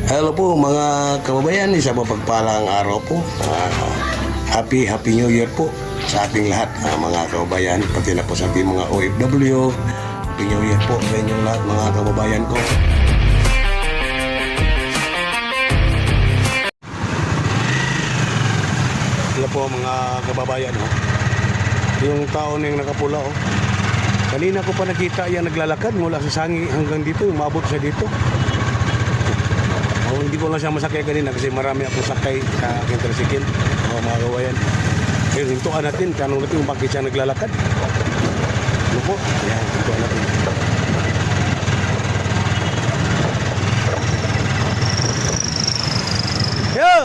Hello po mga kababayan, isang mapagpalang araw po. Happy New Year po sa ating lahat mga kababayan, pati na po sa ating mga OFW. Happy New Year po sa inyong lahat mga kababayan ko. Hello po mga kababayan, yung tao na yung nakapula. Kanina ko pa nakita yan naglalakad mula sa Sangi hanggang dito, umabot siya dito. Hindi ko lang siya masakay kanina kasi marami akong sakay sa aking tricycle, mga kababayan. Kaya hintuan natin, tanong natin kung bakit siya naglalakad. Ano po? Ayan, hintuan natin. Yo!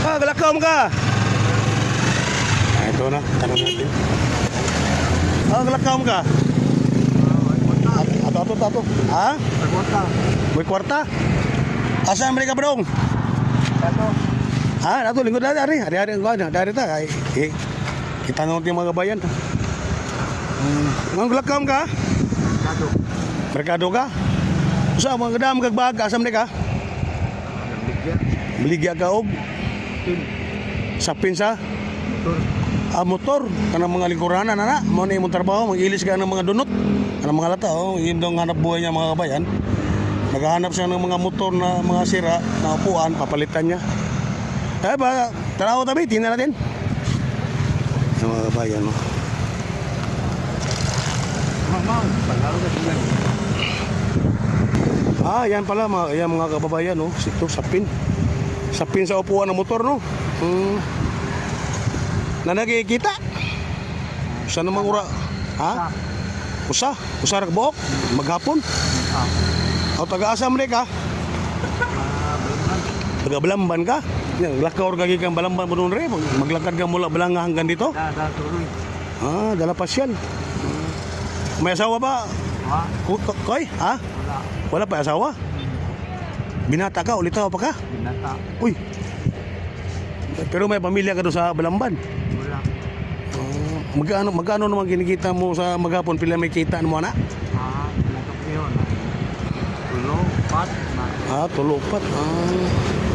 Galakaw mo ka! Ito na, tanong natin. Galakaw mo ka? Ato. Ha? Kwarta. May kwarta? Asan mereka bro? Dato. Dato lingkod na dari. Hari-hari ko na. Dari ta kay kita nang mga kabayan. Mang glakam ka? Merkado. Merkado ka? Usa mga gadam kag bag asa mereka? Beligya ka og sapin sa motor. Motor kanang mga lingkuranan ana mo na imong trabaho, mag-ilis ka ng mga dunot. Kanang mga lata yun dong hanap buhay niya mga kabayan. Naghahanap siya ng mga motor na mga sira na upuan, papalitan niya. Taraw tabi, tingnan natin. Yung mga kabayan, no? Yan pala, mga kababayan, no? Ito, sapin. Sapin sa upuan ng motor, no? Na nakikita. Saan namang ura? Ha? Usa rakbuok? Maghapon? Taga-asa mereka? Taga Balamban ka? Lakaw kagi kang Balamban mo nun rin? Maglakad ka mula Balanga hanggang dito? Tuloy. Dala pasyal. May asawa ba? Koy? Ha? Wala pa asawa? Binata ka? Ulitaw pa ka? Binata. Uy. Pero may pamilya ka doon sa Balamban? Wala. Magkano naman kinikita mo sa maghapon? Pila may kita mo na? Pinatok yun. Tulopat.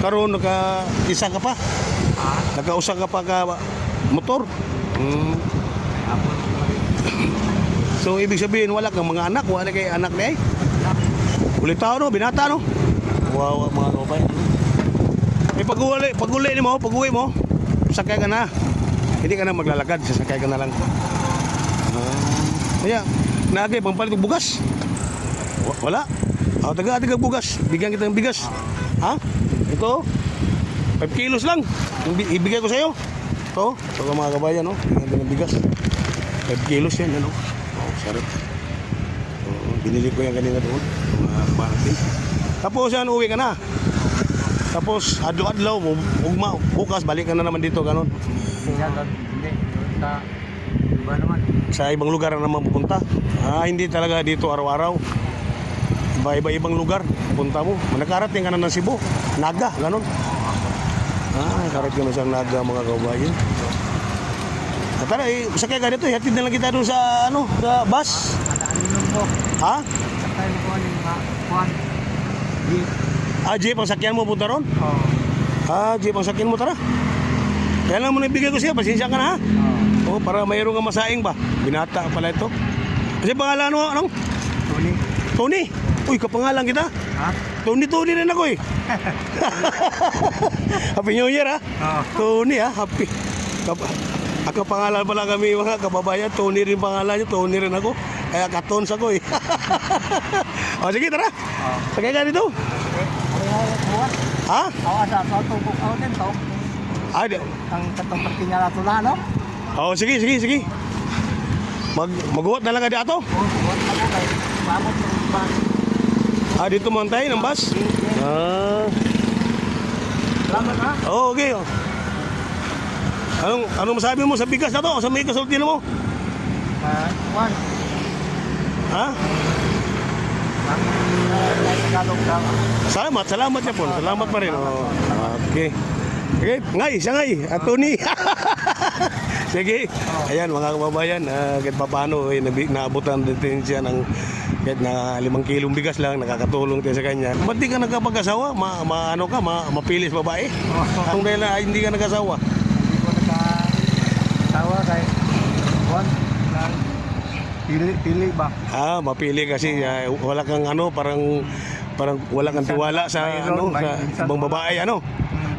Karon naka-isa ka pa? Naka-usa ka pa ka motor? So ibig sabihin wala kang mga anak? Wala kay anak na Ulit tao no? Binata no? Wow mga kapay. Pag-uli ni mo, pag-uwi mo, sakay ka na. Hindi ka na maglalakad, sasakay ka na lang. Kaya, nagay pang palit ng bugas. Wala. Taga bugas. Bigyan kita ng bigas. Ha? Ito. 5 kilos lang. Ibigay ko sa iyo. Ito. Ito mga kabayan, no? Bigyan kita ng bigas. 5 kilos yan, ano? Sarap. Binili ko yan kanina doon. Mga parating. Tapos yan, uwi ka na. Tapos, adlaw-adlaw, bukas, balik ka na naman dito, ganun. Hindi. Iba naman. Sa ibang lugar na naman pupunta. Hindi talaga dito araw-araw. Iba-ibang lugar punta mo. Nakarating ka na ng Cebu, Naga, ganun. Nakarating ka na sa Naga mga kabayan. Tara, sakay ka dito, hatid na lang kita doon sa sa bus. Ano po? Ha? Sakay mo po ng kuwan. Jeep ang sakyan mo punta ron? Jeep ang sakyan mo, tara. Kaya lang mo naibigay ko siya, pasensya ka na ha? Para mayroong ka masaing ba? Binata pala ito. Kasi pangalan mo, anong? Tony? Uy, kapangalan kita. Ha? Tony rin ako eh. Happy New Year ha? Tony ha, happy. Ako pangalan pala kami mga kababayan. Tony rin pangalan niyo, Tony rin ako. Kaya katons ako eh. Sige tara. Sakay ka dito. Ha? Sa tubok ako din to. Ang katong partinya na tula, no? Sige. Maghuwat na lang ka di ato? Buwan na lang kay mamot ng bus. Dito mo antay ng bus? Salamat ha? Okay. Anong masabi mo sa bigas na to? Sa may kasulti na mo? Kuwan. Ha? Salamat niya po. Salamat pa rin. Okay. Siya ngay. Tony. Sige. Ayan mga kababayan, kahit paano naabutan din siya ng Kahit na 5 kilong bigas lang, nakakatulong tayo sa kanya. Ba't di ka nagkapag-asawa? Ano ka? Mapilis babae? Kung dahil na hindi ka nag-asawa. Hindi ko nagkasawa kahit buwan lang. Pili ba? Mapili kasi wala kang parang wala kang tiwala sa sa ibang babae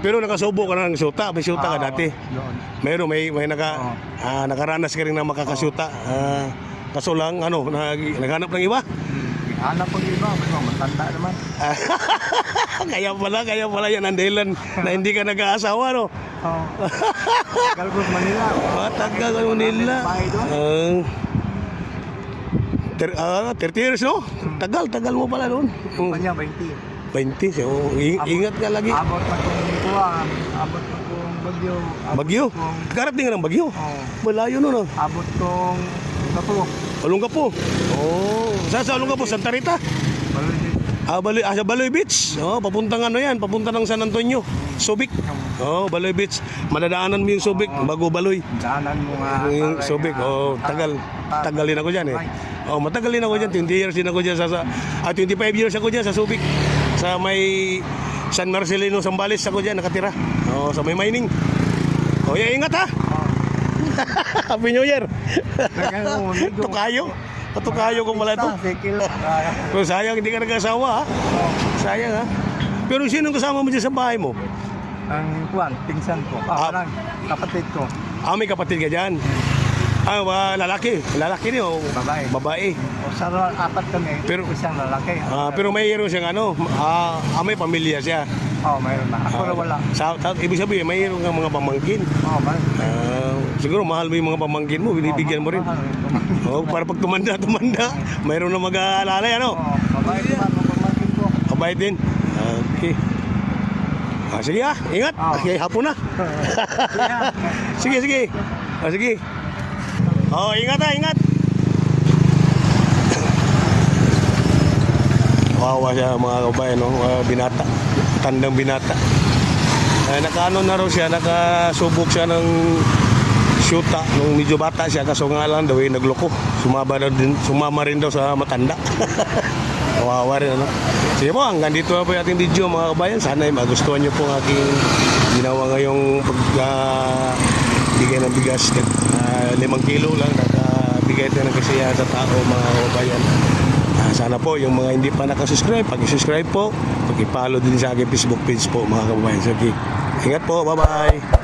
Pero nakasubo ka na ng syuta, may syuta ka dati. Doon. Meron may nakaranas ka rin na makakasyuta. Kaso lang naghanap ng iba. Hanap pag iba, matanda naman. kaya pala yan ang dahilan na hindi ka nag-aasawa Galgos Manila. Tagal Manila. Bahay doon. 30 years Tagal mo pala doon. Kanya 20. 20, so ingat ka lagi. Abot pa kong kuha, abot pa kong bagyo. Bagyo? Karating ka ng bagyo? Malayo nun Abot kong Kapo. Olongapo. Saan sa Olongapo? Santa Rita? Baloy. Sa Baloy Beach. Papuntang papunta ng San Antonio. Subic. Baloy Beach. Madadaanan mo yung Subic bago Baloy. Daanan mo nga. Yung Subic. Tagal din ako dyan matagal din ako dyan. 20 years din ako dyan 25 years ako dyan sa Subic. Sa may San Marcelino, Zambales ako dyan nakatira. Sa may mining. Ingat ha. Happy New Year. Tukayo ko pala ito. Pero sayang hindi ka nag-asawa Sayang Pero sino kasama mo dyan sa bahay mo? Ang pinsan ko. Parang kapatid ko. May kapatid ka dyan. Lalaki niyo. Babae. Sa apat kami, Pero isang lalaki. Pero mayroon siyang may pamilya siya. Mayroon na. Ako na wala. Ibig sabihin, mayroon kang mga pamangkin. Siguro mahal mo yung mga pamangkin mo, binibigyan mo rin. Para pag tumanda, mayroon na mag-aalalay, Mabait naman ang pamangkin ko. Mabait din. Okay. Sige ingat. Okay, hapon na. Sige. Sige. Ingat. Kawawa siya mga kabayan, binata. Tandang binata. Nakaano na raw siya, nakasubok siya ng syuta nung medyo bata siya, kaso nga lang daw nagloko. Sumama rin daw sa matanda. Kawawa rin Sige po, hanggang dito na po yung ating video mga kabayan. Sana ay magustuhan nyo po ang aking ginawa ngayong pagbigay ng bigas. 5 kilo lang, nakabigay ito ng kasiyahan sa tao mga kabayan. Sana po yung mga hindi pa nakasubscribe, pag-subscribe po, pag-follow din sa aking Facebook page po mga kababayan. Sige, ingat po, bye-bye.